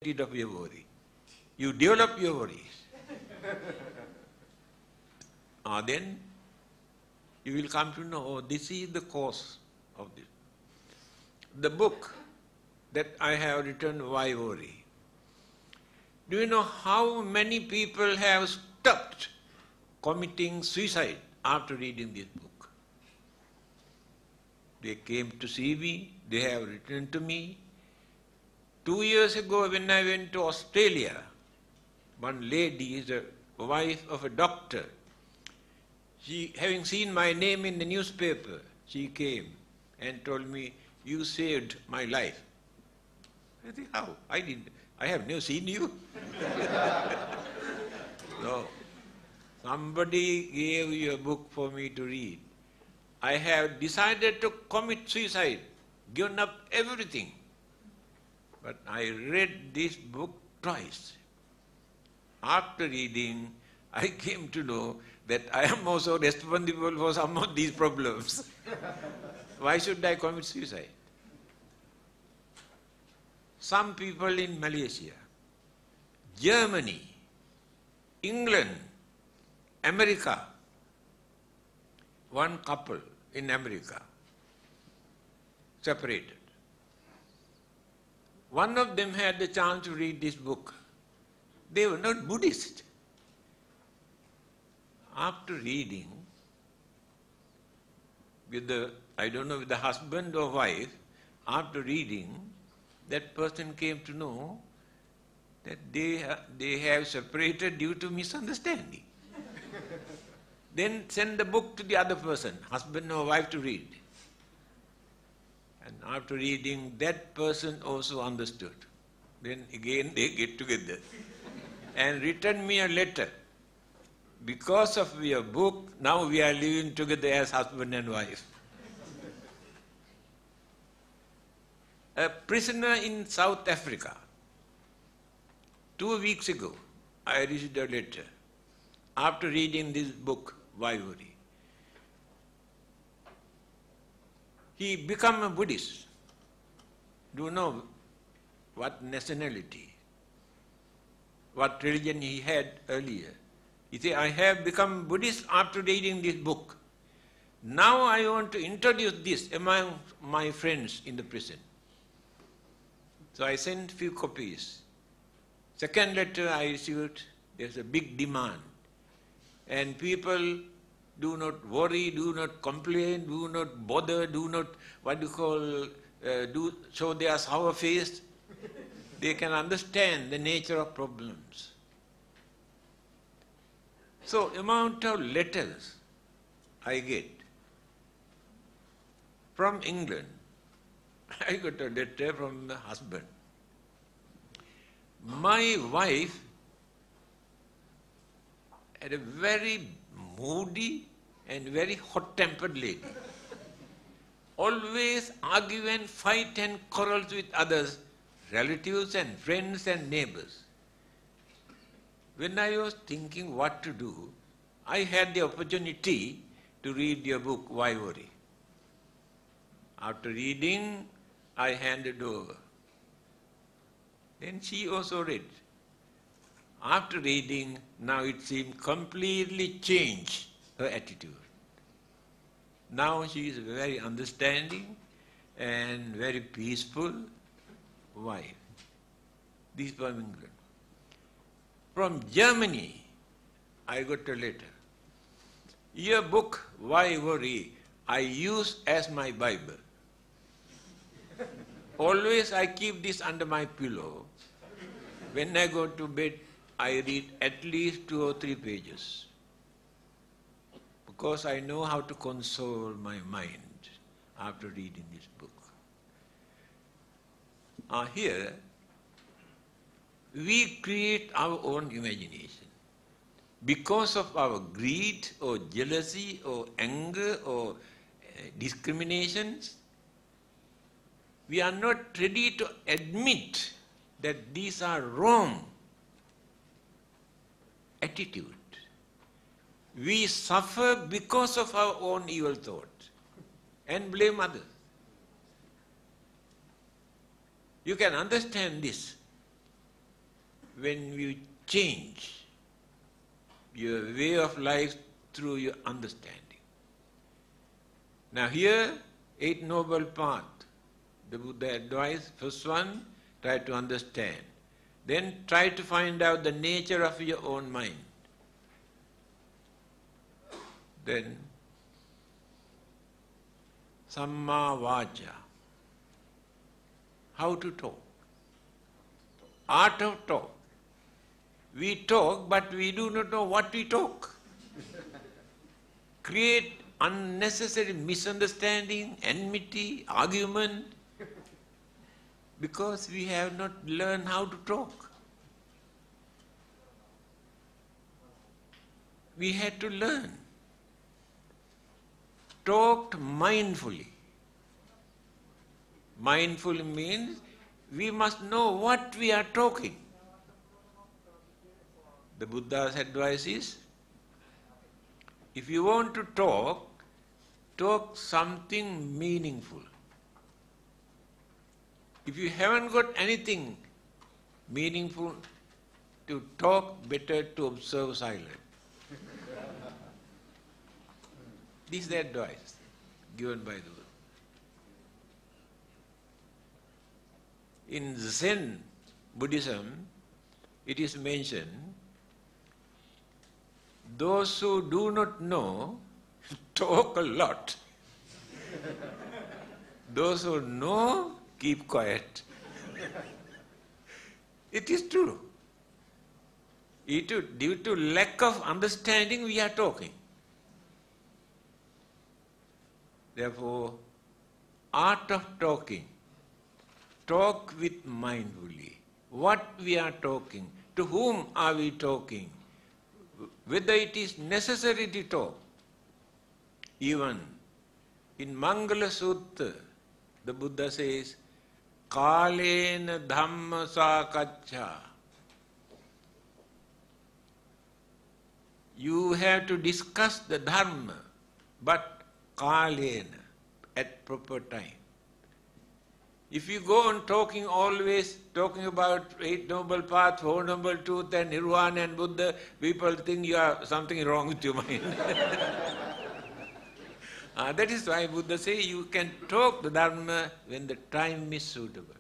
rid of your worry. You develop your worries. Then you will come to know, oh, this is the cause of this. The book that I have written, Why Worry? Do you know how many people have stopped committing suicide after reading this book? They came to see me, they have written to me. 2 years ago when I went to Australia, one lady is a wife of a doctor. She, having seen my name in the newspaper, she came and told me, you saved my life. I think, how? I have never seen you. No. Somebody gave you a book for me to read. I have decided to commit suicide, given up everything. But I read this book twice. After reading, I came to know that I am also responsible for some of these problems. Why should I commit suicide? Some people in Malaysia, Germany, England, America, one couple in America, separated. One of them had the chance to read this book. They were not Buddhist. After reading, with the, I don't know, with the husband or wife, after reading, that person came to know that they have separated due to misunderstanding. Then send the book to the other person, husband or wife, to read. And after reading, that person also understood. Then again they get together and written me a letter. Because of your book, now we are living together as husband and wife. A prisoner in South Africa, 2 weeks ago, I received a letter after reading this book, Why Worry? He became a Buddhist. Do you know what nationality, what religion he had earlier? He said, I have become Buddhist after reading this book. Now I want to introduce this among my friends in the prison. So I sent few copies. Second letter I received, there's a big demand. And people do not worry, do not complain, do not bother, do not, show their sour face. They can understand the nature of problems. So amount of letters I get from England. I got a letter from the husband. My wife had a very moody and very hot-tempered lady. Always argue and fight and quarrels with others, relatives and friends and neighbors. When I was thinking what to do, I had the opportunity to read your book, Why Worry? After reading, I handed over. Then she also read. After reading, now it seemed completely changed her attitude. Now she is very understanding and very peaceful wife. This from England. From Germany, I got a letter. Your book, Why Worry, I use as my Bible. Always I keep this under my pillow. When I go to bed, I read at least 2 or 3 pages. Because I know how to console my mind after reading this book. Here, we create our own imagination. Because of our greed or jealousy or anger or discriminations, we are not ready to admit that these are wrong attitude. We suffer because of our own evil thoughts and blame others. You can understand this when you change your way of life through your understanding. Now here, 8 Noble Path, the Buddha advised, first one, try to understand. Then try to find out the nature of your own mind. Then, Samma Vacha, how to talk. Art of talk. We talk, but we do not know what we talk. Create unnecessary misunderstanding, enmity, argument, because we have not learned how to talk. We had to learn. Talked mindfully. Mindful means we must know what we are talking. The Buddha's advice is, if you want to talk, talk something meaningful. If you haven't got anything meaningful to talk, better to observe silence. This is the advice given by the Buddha. In Zen Buddhism, it is mentioned, those who do not know talk a lot. Those who know keep quiet. It is true. Due to lack of understanding, we are talking. Therefore, art of talking. Talk with mindfully. What we are talking, to whom are we talking, whether it is necessary to talk. Even in Mangala Sutta, the Buddha says, Kalena Dhamma Sakaccha. You have to discuss the Dharma, but Kalena, at proper time. If you go on talking always, talking about 8 Noble Paths, 4 Noble Truths and Nirvana and Buddha, people think you have something wrong with your mind. That is why Buddha says you can talk the Dharma when the time is suitable.